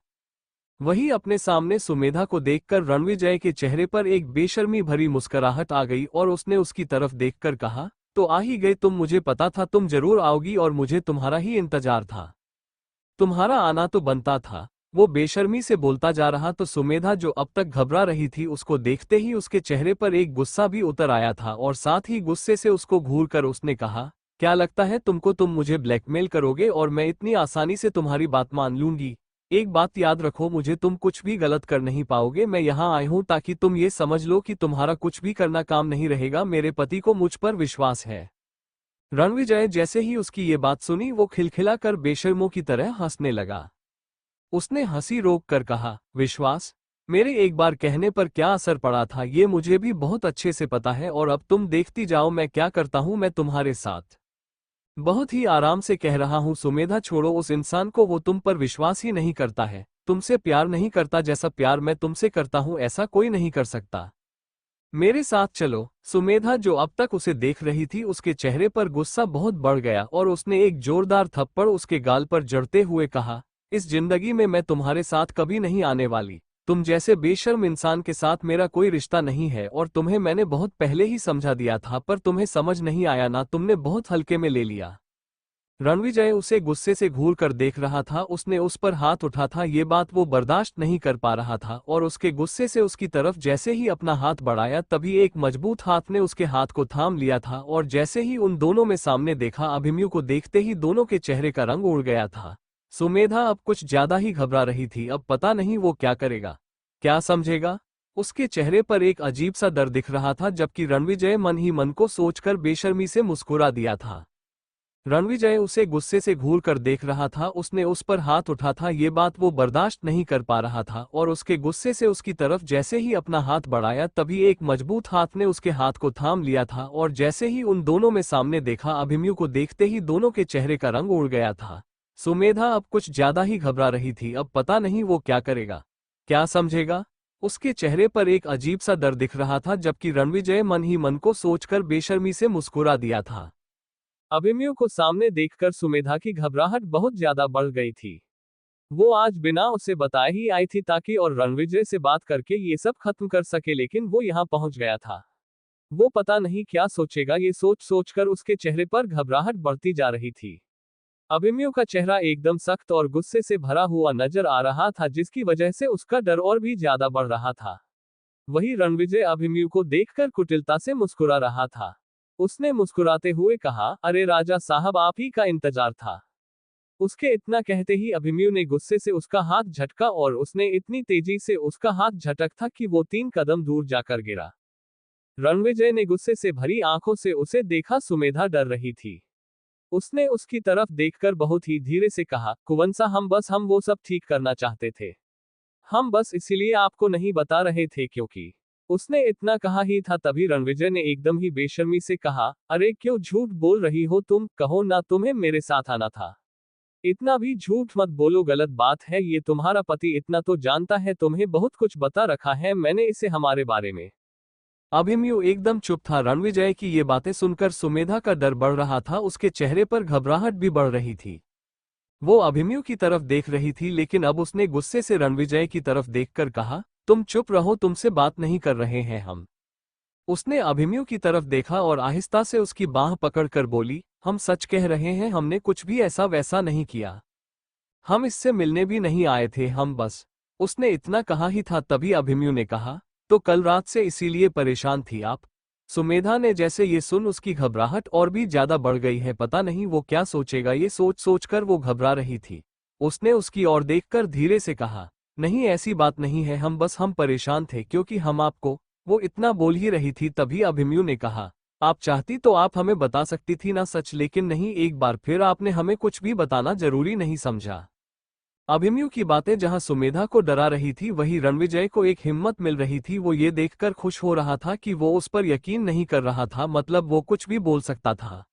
वही अपने सामने सुमेधा को देखकर रणविजय के चेहरे पर एक बेशर्मी भरी मुस्कुराहट आ गई और उसने उसकी तरफ देखकर कहा, तो आ ही गए तुम, मुझे पता था तुम जरूर आओगी और मुझे तुम्हारा ही इंतजार था। तुम्हारा आना तो बनता था। वो बेशर्मी से बोलता जा रहा तो सुमेधा जो अब तक घबरा रही थी उसको देखते ही उसके चेहरे पर एक गुस्सा भी उतर आया था और साथ ही गुस्से से उसको घूर कर उसने कहा, क्या लगता है तुमको तुम मुझे ब्लैकमेल करोगे और मैं इतनी आसानी से तुम्हारी बात मान लूंगी? एक बात याद रखो, मुझे तुम कुछ भी गलत कर नहीं पाओगे। मैं यहाँ आई हूँ ताकि तुम ये समझ लो कि तुम्हारा कुछ भी करना काम नहीं रहेगा। मेरे पति को मुझ पर विश्वास है। रणविजय जैसे ही उसकी ये बात सुनी वो खिलखिला कर बेशर्मों की तरह हंसने लगा। उसने हंसी रोक कर कहा, विश्वास? मेरे एक बार कहने पर क्या असर पड़ा था ये मुझे भी बहुत अच्छे से पता है और अब तुम देखती जाओ मैं क्या करता हूं। मैं तुम्हारे साथ बहुत ही आराम से कह रहा हूं सुमेधा, छोड़ो उस इंसान को, वो तुम पर विश्वास ही नहीं करता है, तुमसे प्यार नहीं करता। जैसा प्यार मैं तुमसे करता हूं ऐसा कोई नहीं कर सकता। मेरे साथ चलो। सुमेधा जो अब तक उसे देख रही थी उसके चेहरे पर गुस्सा बहुत बढ़ गया और उसने एक जोरदार थप्पड़ उसके गाल पर जड़ते हुए कहा, इस जिंदगी में मैं तुम्हारे साथ कभी नहीं आने वाली। तुम जैसे बेशर्म इंसान के साथ मेरा कोई रिश्ता नहीं है और तुम्हें मैंने बहुत पहले ही समझा दिया था पर तुम्हें समझ नहीं आया ना, तुमने बहुत हल्के में ले लिया। रणविजय उसे गुस्से से घूर कर देख रहा था। उसने उस पर हाथ उठा था, ये बात वो बर्दाश्त नहीं कर पा रहा था और उसके गुस्से से उसकी तरफ जैसे ही अपना हाथ बढ़ाया तभी एक मजबूत हाथ ने उसके हाथ को थाम लिया था और जैसे ही उन दोनों में सामने देखा, अभिमन्यु को देखते ही दोनों के चेहरे का रंग उड़ गया था। सुमेधा अब कुछ ज्यादा ही घबरा रही थी। अब पता नहीं वो क्या करेगा, क्या समझेगा। उसके चेहरे पर एक अजीब सा डर दिख रहा था, जबकि रणविजय मन ही मन को सोचकर बेशर्मी से मुस्कुरा दिया था। रणविजय उसे गुस्से से घूर कर देख रहा था। उसने उस पर हाथ उठा था, ये बात वो बर्दाश्त नहीं कर पा रहा था और उसके गुस्से से उसकी तरफ जैसे ही अपना हाथ बढ़ाया तभी एक मजबूत हाथ ने उसके हाथ को थाम लिया था और जैसे ही उन दोनों में सामने देखा, अभिमन्यु को देखते ही दोनों के चेहरे का रंग उड़ गया था। सुमेधा अब कुछ ज्यादा ही घबरा रही थी। अब पता नहीं वो क्या करेगा, क्या समझेगा। उसके चेहरे पर एक अजीब सा डर दिख रहा था, जबकि रणविजय मन ही मन को सोचकर बेशर्मी से मुस्कुरा दिया था। अभिमन्यु को सामने देखकर सुमेधा की घबराहट बहुत ज्यादा बढ़ गई थी। वो आज बिना उसे बताए ही आई थी ताकि और रणविजय से बात करके ये सब खत्म कर सके, लेकिन वो यहाँ पहुंच गया था। वो पता नहीं क्या सोचेगा, ये सोच सोचकर उसके चेहरे पर घबराहट बढ़ती जा रही थी। अभिमन्यु का चेहरा एकदम सख्त और गुस्से से भरा हुआ नजर आ रहा था, जिसकी वजह से उसका डर और भी ज्यादा बढ़ रहा था। वही रणविजय अभिमन्यु को देखकर कुटिलता से मुस्कुरा रहा था। उसने मुस्कुराते हुए कहा, अरे राजा साहब, आप ही का इंतजार था। उसके इतना कहते ही अभिमन्यु ने गुस्से से उसका हाथ झटका और उसने इतनी तेजी से उसका हाथ झटक था कि वो 3 कदम दूर जाकर गिरा। रणविजय ने गुस्से से भरी आंखों से उसे देखा। सुमेधा डर रही थी। उसने उसकी तरफ देखकर बहुत ही धीरे से कहा, कुंवरसा, हम वो सब ठीक करना चाहते थे। हम बस इसीलिए आपको नहीं बता रहे थे क्योंकि। उसने इतना कहा ही था तभी रणविजय ने एकदम ही बेशर्मी से कहा, अरे क्यों झूठ बोल रही हो तुम, कहो ना तुम्हें मेरे साथ आना था। इतना भी झूठ मत बोलो, गलत बात है ये। तुम्हारा पति इतना तो जानता है, तुम्हें बहुत कुछ बता रखा है मैंने इसे हमारे बारे में। अभिमन्यु एकदम चुप था। रणविजय की ये बातें सुनकर सुमेधा का डर बढ़ रहा था, उसके चेहरे पर घबराहट भी बढ़ रही थी। वो अभिमन्यु की तरफ देख रही थी, लेकिन अब उसने गुस्से से रणविजय की तरफ देखकर कहा, तुम चुप रहो, तुमसे बात नहीं कर रहे हैं हम। उसने अभिमन्यु की तरफ देखा और आहिस्ता से उसकी बाह पकड़कर बोली, हम सच कह रहे हैं, हमने कुछ भी ऐसा वैसा नहीं किया। हम इससे मिलने भी नहीं आए थे, हम बस। उसने इतना कहा ही था तभी अभिमन्यु ने कहा, तो कल रात से इसीलिए परेशान थी आप? सुमेधा ने जैसे ये सुन उसकी घबराहट और भी ज्यादा बढ़ गई है। पता नहीं वो क्या सोचेगा, ये सोच सोचकर वो घबरा रही थी। उसने उसकी ओर देखकर धीरे से कहा, नहीं ऐसी बात नहीं है, हम परेशान थे क्योंकि हम आपको। वो इतना बोल ही रही थी तभी अभिमन्यु ने कहा, आप चाहती तो आप हमें बता सकती थी ना सच, लेकिन नहीं, एक बार फिर आपने हमें कुछ भी बताना जरूरी नहीं समझा। अभिमन्यु की बातें जहां सुमेधा को डरा रही थी वहीं रणविजय को एक हिम्मत मिल रही थी। वो ये देखकर खुश हो रहा था कि वो उस पर यकीन नहीं कर रहा था, मतलब वो कुछ भी बोल सकता था।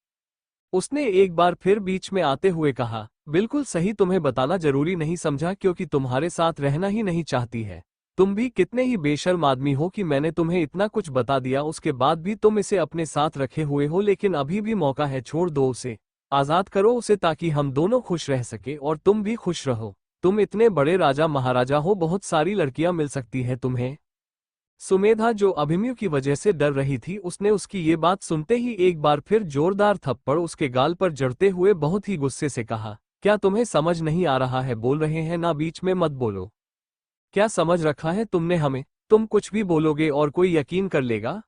उसने एक बार फिर बीच में आते हुए कहा, बिल्कुल सही, तुम्हें बताना जरूरी नहीं समझा क्योंकि तुम्हारे साथ रहना ही नहीं चाहती है। तुम भी कितने ही बेशर्म आदमी हो कि मैंने तुम्हें इतना कुछ बता दिया, उसके बाद भी तुम इसे अपने साथ रखे हुए हो। लेकिन अभी भी मौका है, छोड़ दो उसे, आजाद करो उसे ताकि हम दोनों खुश रह सके और तुम भी खुश रहो। तुम इतने बड़े राजा महाराजा हो, बहुत सारी लड़कियां मिल सकती है तुम्हें। सुमेधा जो अभिमन्यु की वजह से डर रही थी, उसने उसकी ये बात सुनते ही एक बार फिर जोरदार थप्पड़ उसके गाल पर जड़ते हुए बहुत ही गुस्से से कहा, क्या तुम्हें समझ नहीं आ रहा है? बोल रहे हैं ना, बीच में मत बोलो। क्या समझ रखा है तुमने हमें? तुम कुछ भी बोलोगे और कोई यकीन कर लेगा?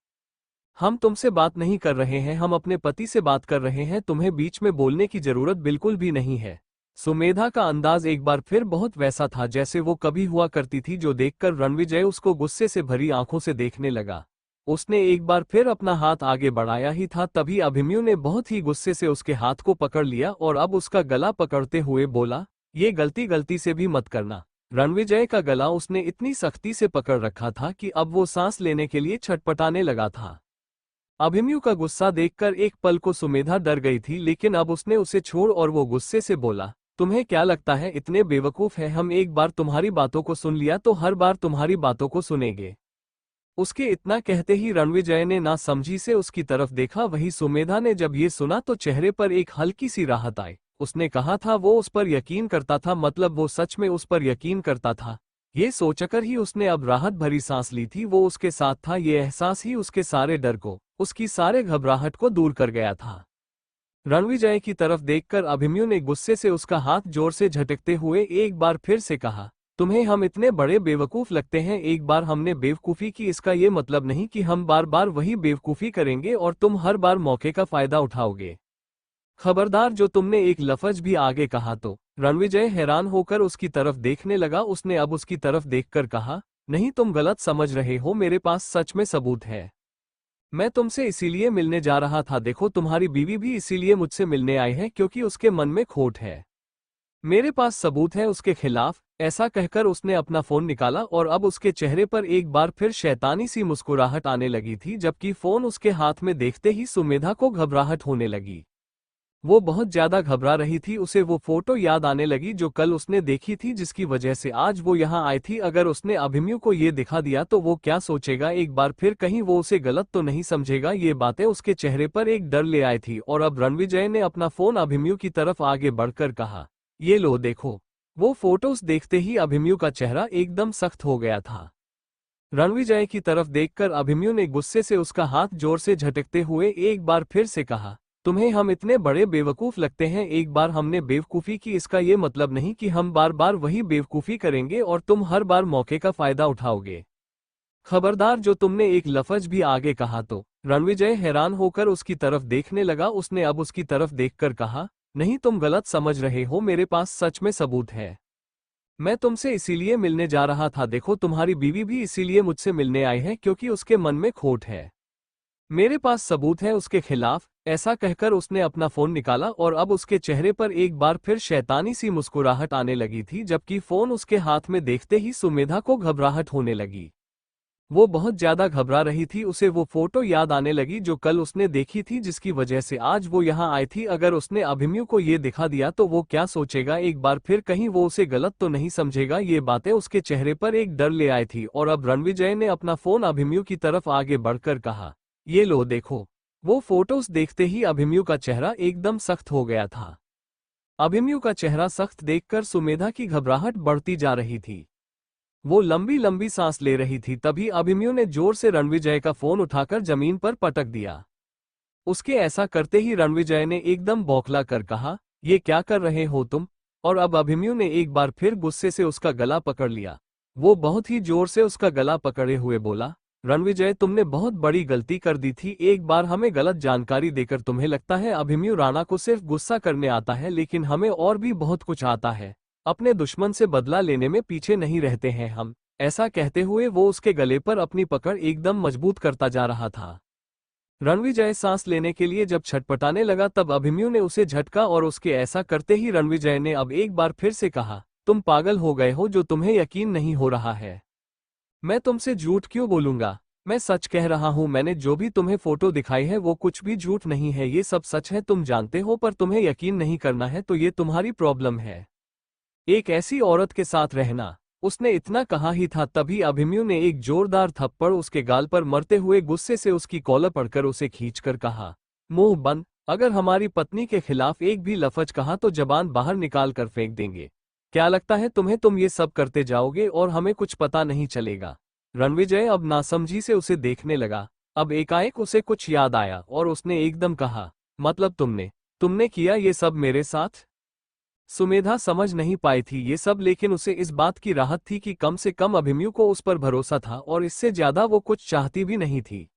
हम तुमसे बात नहीं कर रहे हैं, हम अपने पति से बात कर रहे हैं, तुम्हें बीच में बोलने की जरूरत बिल्कुल भी नहीं है। सुमेधा का अंदाज एक बार फिर बहुत वैसा था जैसे वो कभी हुआ करती थी, जो देखकर रणविजय उसको गुस्से से भरी आंखों से देखने लगा। उसने एक बार फिर अपना हाथ आगे बढ़ाया ही था, तभी अभिमन्यु ने बहुत ही गुस्से से उसके हाथ को पकड़ लिया और अब उसका गला पकड़ते हुए बोला, ये गलती से भी मत करना। रणविजय का गला उसने इतनी सख्ती से पकड़ रखा था कि अब वो सांस लेने के लिए छटपटाने लगा था। अभिमन्यु का गुस्सा देखकर एक पल को सुमेधा डर गई थी, लेकिन अब उसने उसे छोड़ और वो गुस्से से बोला, तुम्हें क्या लगता है इतने बेवकूफ है हम? एक बार तुम्हारी बातों को सुन लिया तो हर बार तुम्हारी बातों को सुनेंगे। उसके इतना कहते ही रणविजय ने ना समझी से उसकी तरफ देखा। वही सुमेधा ने जब ये सुना तो चेहरे पर एक हल्की सी राहत आई। उसने कहा था वो उस पर यकीन करता था, मतलब वो सच में उस पर यकीन करता था। ये सोचकर ही उसने अब राहत भरी सांस ली थी। वो उसके साथ था, ये एहसास ही उसके सारे डर को, उसकी सारे घबराहट को दूर कर गया था। रणविजय की तरफ देखकर अभिमन्यु ने गुस्से से उसका हाथ जोर से झटकते हुए एक बार फिर से कहा, तुम्हें हम इतने बड़े बेवकूफ लगते हैं? एक बार हमने बेवकूफ़ी की, इसका ये मतलब नहीं कि हम बार बार वही बेवकूफ़ी करेंगे और तुम हर बार मौके का फायदा उठाओगे। खबरदार, जो तुमने एक लफ्ज भी आगे कहा तो। रणविजय हैरान होकर उसकी तरफ देखने लगा। उसने अब उसकी तरफ देखकर कहा, नहीं तुम गलत समझ रहे हो, मेरे पास सच में सबूत है। मैं तुमसे इसीलिए मिलने जा रहा था। देखो, तुम्हारी बीवी भी इसीलिए मुझसे मिलने आई है क्योंकि उसके मन में खोट है। मेरे पास सबूत है उसके खिलाफ। ऐसा कहकर उसने अपना फोन निकाला और अब उसके चेहरे पर एक बार फिर शैतानी सी मुस्कुराहट आने लगी थी, जबकि फोन उसके हाथ में देखते ही सुमेधा को घबराहट होने लगी। वो बहुत ज्यादा घबरा रही थी। उसे वो फोटो याद आने लगी जो कल उसने देखी थी, जिसकी वजह से आज वो यहाँ आई थी। अगर उसने अभिमन्यु को ये दिखा दिया तो वो क्या सोचेगा? एक बार फिर कहीं वो उसे गलत तो नहीं समझेगा? ये बातें उसके चेहरे पर एक डर ले आई थी और अब रणविजय ने अपना फोन अभिमन्यु की तरफ आगे बढ़कर कहा, ये लो देखो। वो फोटोज देखते ही अभिमन्यु का चेहरा एकदम सख्त हो गया था। रणविजय की तरफ देखकर अभिमन्यु ने गुस्से से उसका हाथ जोर से झटकते हुए एक बार फिर से कहा, तुम्हें हम इतने बड़े बेवकूफ लगते हैं? एक बार हमने बेवकूफ़ी की, इसका ये मतलब नहीं कि हम बार बार वही बेवकूफ़ी करेंगे और तुम हर बार मौके का फायदा उठाओगे। खबरदार, जो तुमने एक लफ्ज भी आगे कहा तो। रणविजय हैरान होकर उसकी तरफ देखने लगा। उसने अब उसकी तरफ देखकर कहा, नहीं तुम गलत समझ रहे हो, मेरे पास सच में सबूत है। मैं तुमसे इसीलिए मिलने जा रहा था। देखो, तुम्हारी बीवी भी इसीलिए मुझसे मिलने आई है क्योंकि उसके मन में खोट है। मेरे पास सबूत है उसके खिलाफ। ऐसा कहकर उसने अपना फोन निकाला और अब उसके चेहरे पर एक बार फिर शैतानी सी मुस्कुराहट आने लगी थी, जबकि फोन उसके हाथ में देखते ही सुमेधा को घबराहट होने लगी। वो बहुत ज्यादा घबरा रही थी। उसे वो फोटो याद आने लगी जो कल उसने देखी थी, जिसकी वजह से आज वो यहाँ आई थी। अगर उसने अभिमन्यु को ये दिखा दिया तो वो क्या सोचेगा? एक बार फिर कहीं वो उसे गलत तो नहीं समझेगा? ये बातें उसके चेहरे पर एक डर ले आई थी और अब रणविजय ने अपना फोन अभिमन्यु की तरफ आगे बढ़कर कहा, ये लो देखो। वो फोटोज देखते ही अभिमन्यु का चेहरा एकदम सख्त हो गया था। अभिमन्यु का चेहरा सख्त देखकर सुमेधा की घबराहट बढ़ती जा रही थी। वो लंबी लंबी सांस ले रही थी। तभी अभिमन्यु ने जोर से रणविजय का फोन उठाकर जमीन पर पटक दिया। उसके ऐसा करते ही रणविजय ने एकदम बौखला कर कहा, ये क्या कर रहे हो तुम? और अब अभिमन्यु ने एक बार फिर गुस्से से उसका गला पकड़ लिया। वो बहुत ही जोर से उसका गला पकड़े हुए बोला, रणविजय तुमने बहुत बड़ी गलती कर दी थी। एक बार हमें गलत जानकारी देकर तुम्हें लगता है अभिमन्यु राणा को सिर्फ गुस्सा करने आता है, लेकिन हमें और भी बहुत कुछ आता है। अपने दुश्मन से बदला लेने में पीछे नहीं रहते हैं हम। ऐसा कहते हुए वो उसके गले पर अपनी पकड़ एकदम मजबूत करता जा रहा था। रणविजय सांस लेने के लिए जब छटपटाने लगा तब अभिमन्यु ने उसे झटका और उसके ऐसा करते ही रणविजय ने अब एक बार फिर से कहा, तुम पागल हो गए हो जो तुम्हें यकीन नहीं हो रहा है? मैं तुमसे झूठ क्यों बोलूंगा? मैं सच कह रहा हूं। मैंने जो भी तुम्हें फोटो दिखाई है वो कुछ भी झूठ नहीं है, ये सब सच है, तुम जानते हो, पर तुम्हें यकीन नहीं करना है तो ये तुम्हारी प्रॉब्लम है। एक ऐसी औरत के साथ रहना। उसने इतना कहा ही था तभी अभिमन्यु ने एक जोरदार थप्पड़ उसके गाल पर मरते हुए गुस्से से उसकी कॉलर पकड़कर उसे खींचकर कहा, मुंह बंद। अगर हमारी पत्नी के खिलाफ एक भी लफ्ज कहा तो जबान बाहर निकाल कर फेंक देंगे। क्या लगता है तुम्हें तुम ये सब करते जाओगे और हमें कुछ पता नहीं चलेगा? रणविजय अब नासमझी से उसे देखने लगा। अब एकाएक उसे कुछ याद आया और उसने एकदम कहा, मतलब तुमने किया ये सब मेरे साथ? सुमेधा समझ नहीं पाई थी ये सब, लेकिन उसे इस बात की राहत थी कि कम से कम अभिमन्यु को उस पर भरोसा था और इससे ज्यादा वो कुछ चाहती भी नहीं थी।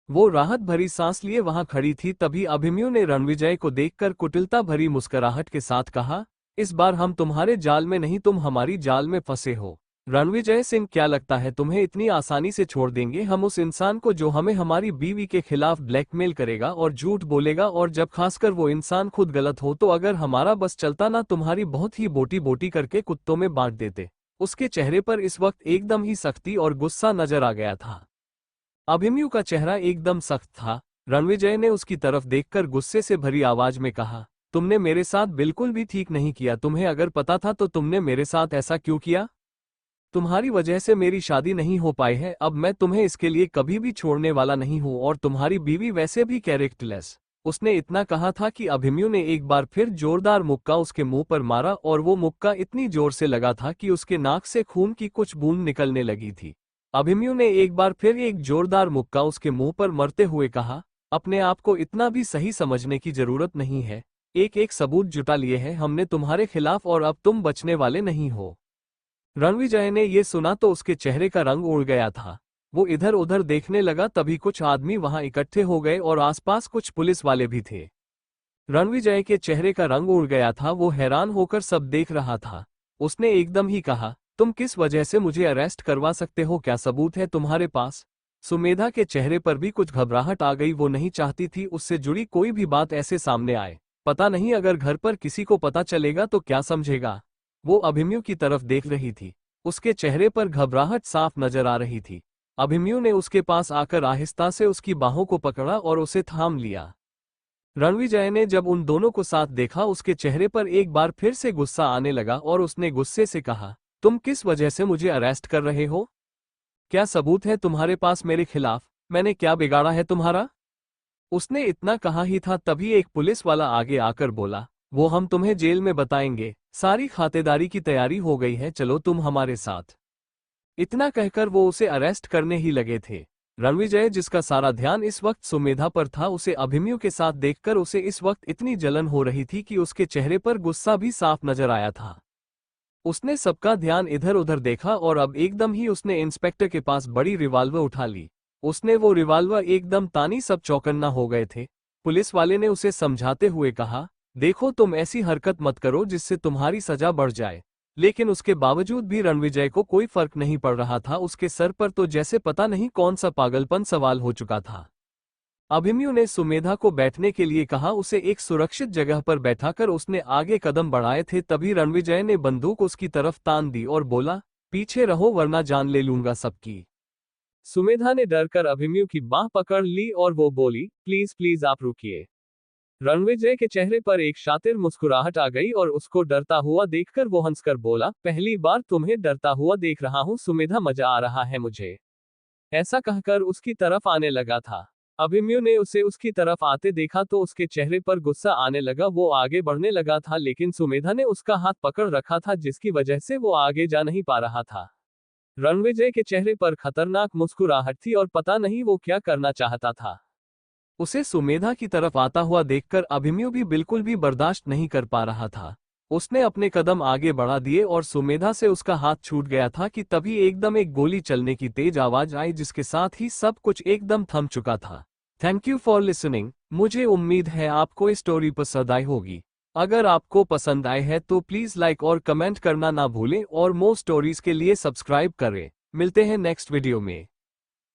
वो राहत भरी सांस लिए वहां खड़ी थी, तभी अभिमन्यु ने रणविजय को देखकर कुटिलता भरी मुस्कुराहट के साथ कहा, इस बार हम तुम्हारे जाल में नहीं, तुम हमारी जाल में फंसे हो। रणविजय सिंह, क्या लगता है तुम्हें इतनी आसानी से छोड़ देंगे हम उस इंसान को जो हमें हमारी बीवी के खिलाफ ब्लैकमेल करेगा और झूठ बोलेगा, और जब खासकर वो इंसान खुद गलत हो तो अगर हमारा बस चलता ना, तुम्हारी बहुत ही बोटी बोटी करके कुत्तों में बांट देते। उसके चेहरे पर इस वक्त एकदम ही सख्ती और गुस्सा नजर आ गया था। अभिमन्यु का चेहरा एकदम सख्त था। रणविजय ने उसकी तरफ देखकर गुस्से से भरी आवाज में कहा, तुमने मेरे साथ बिल्कुल भी ठीक नहीं किया। तुम्हें अगर पता था तो तुमने मेरे साथ ऐसा क्यों किया? तुम्हारी वजह से मेरी शादी नहीं हो पाई है, अब मैं तुम्हें इसके लिए कभी भी छोड़ने वाला नहीं हूं, और तुम्हारी बीवी वैसे भी कैरेक्टरलेस। उसने इतना कहा था कि अभिमन्यु ने एक बार फिर जोरदार मुक्का उसके मुंह पर मारा, और वो मुक्का इतनी जोर से लगा था कि उसके नाक से खून की कुछ बूंद निकलने लगी थी। अभिमन्यु ने एक बार फिर एक जोरदार मुक्का उसके मुंह पर मरते हुए कहा, अपने आप को इतना भी सही समझने की जरूरत नहीं है। एक एक सबूत जुटा लिए हैं हमने तुम्हारे खिलाफ, और अब तुम बचने वाले नहीं हो। रणविजय ने ये सुना तो उसके चेहरे का रंग उड़ गया था। वो इधर उधर देखने लगा, तभी कुछ आदमी वहां इकट्ठे हो गए और आसपास कुछ पुलिस वाले भी थे। रणविजय के चेहरे का रंग उड़ गया था, वो हैरान होकर सब देख रहा था। उसने एकदम ही कहा, तुम किस वजह से मुझे अरेस्ट करवा सकते हो? क्या सबूत है तुम्हारे पास? सुमेधा के चेहरे पर भी कुछ घबराहट आ गई। वो नहीं चाहती थी उससे जुड़ी कोई भी बात ऐसे सामने आए। पता नहीं अगर घर पर किसी को पता चलेगा तो क्या समझेगा। वो अभिमन्यु की तरफ देख रही थी। उसके चेहरे पर घबराहट साफ नजर आ रही थी। अभिमन्यु ने उसके पास आकर आहिस्ता से उसकी बाहों को पकड़ा और उसे थाम लिया। रणविजय ने जब उन दोनों को साथ देखा, उसके चेहरे पर एक बार फिर से गुस्सा आने लगा और उसने गुस्से से कहा, तुम किस वजह से मुझे अरेस्ट कर रहे हो? क्या सबूत है तुम्हारे पास मेरे खिलाफ? मैंने क्या बिगाड़ा है तुम्हारा? उसने इतना कहा ही था, तभी एक पुलिस वाला आगे आकर बोला, वो हम तुम्हें जेल में बताएंगे। सारी खातेदारी की तैयारी हो गई है, चलो तुम हमारे साथ। इतना कहकर वो उसे अरेस्ट करने ही लगे थे। रणविजय, जिसका सारा ध्यान इस वक्त सुमेधा पर था, उसे अभिमन्यु के साथ देखकर उसे इस वक्त इतनी जलन हो रही थी कि उसके चेहरे पर गुस्सा भी साफ नजर आया था। उसने सबका ध्यान इधर उधर देखा और अब एकदम ही उसने इंस्पेक्टर के पास बड़ी रिवाल्वर उठा ली। उसने वो रिवाल्वर एकदम तानी, सब चौकन्ना हो गए थे। पुलिस वाले ने उसे समझाते हुए कहा, देखो तुम ऐसी हरकत मत करो जिससे तुम्हारी सजा बढ़ जाए। लेकिन उसके बावजूद भी रणविजय को कोई फर्क नहीं पड़ रहा था। उसके सर पर तो जैसे पता नहीं कौन सा पागलपन सवाल हो चुका था। अभिमन्यु ने सुमेधा को बैठने के लिए कहा, उसे एक सुरक्षित जगह पर बैठाकर उसने आगे कदम बढ़ाए थे, तभी रणविजय ने बंदूक उसकी तरफ तान दी और बोला, पीछे रहो वरना जान ले लूंगा सबकी। सुमेधा ने डरकर अभिमन्यु की बाह पकड़ ली और वो बोली, प्लीज प्लीज आप रुकिए। रणविजय के चेहरे पर एक शातिर मुस्कुराहट आ गई और उसको डरता हुआ देखकर वो हंसकर बोला, पहली बार तुम्हें डरता हुआ देख रहा हूं सुमेधा, मजा आ रहा है मुझे। ऐसा कहकर उसकी तरफ आने लगा था। अभिमन्यु ने उसे उसकी तरफ आते देखा तो उसके चेहरे पर गुस्सा आने लगा। वो आगे बढ़ने लगा था, लेकिन सुमेधा ने उसका हाथ पकड़ रखा था, जिसकी वजह से वो आगे जा नहीं पा रहा था। रणविजय के चेहरे पर खतरनाक मुस्कुराहट थी और पता नहीं वो क्या करना चाहता था। उसे सुमेधा की तरफ आता हुआ देखकर अभिमन्यु भी बिल्कुल भी बर्दाश्त नहीं कर पा रहा था। उसने अपने कदम आगे बढ़ा दिए और सुमेधा से उसका हाथ छूट गया था कि तभी एकदम एक गोली चलने की तेज आवाज आई, जिसके साथ ही सब कुछ एकदम थम चुका था। Thank you for listening. मुझे उम्मीद है आपको स्टोरी पसंद आई होगी। अगर आपको पसंद आए है तो प्लीज लाइक और कमेंट करना ना भूलें और मोर स्टोरीज के लिए सब्सक्राइब करें। मिलते हैं नेक्स्ट वीडियो में।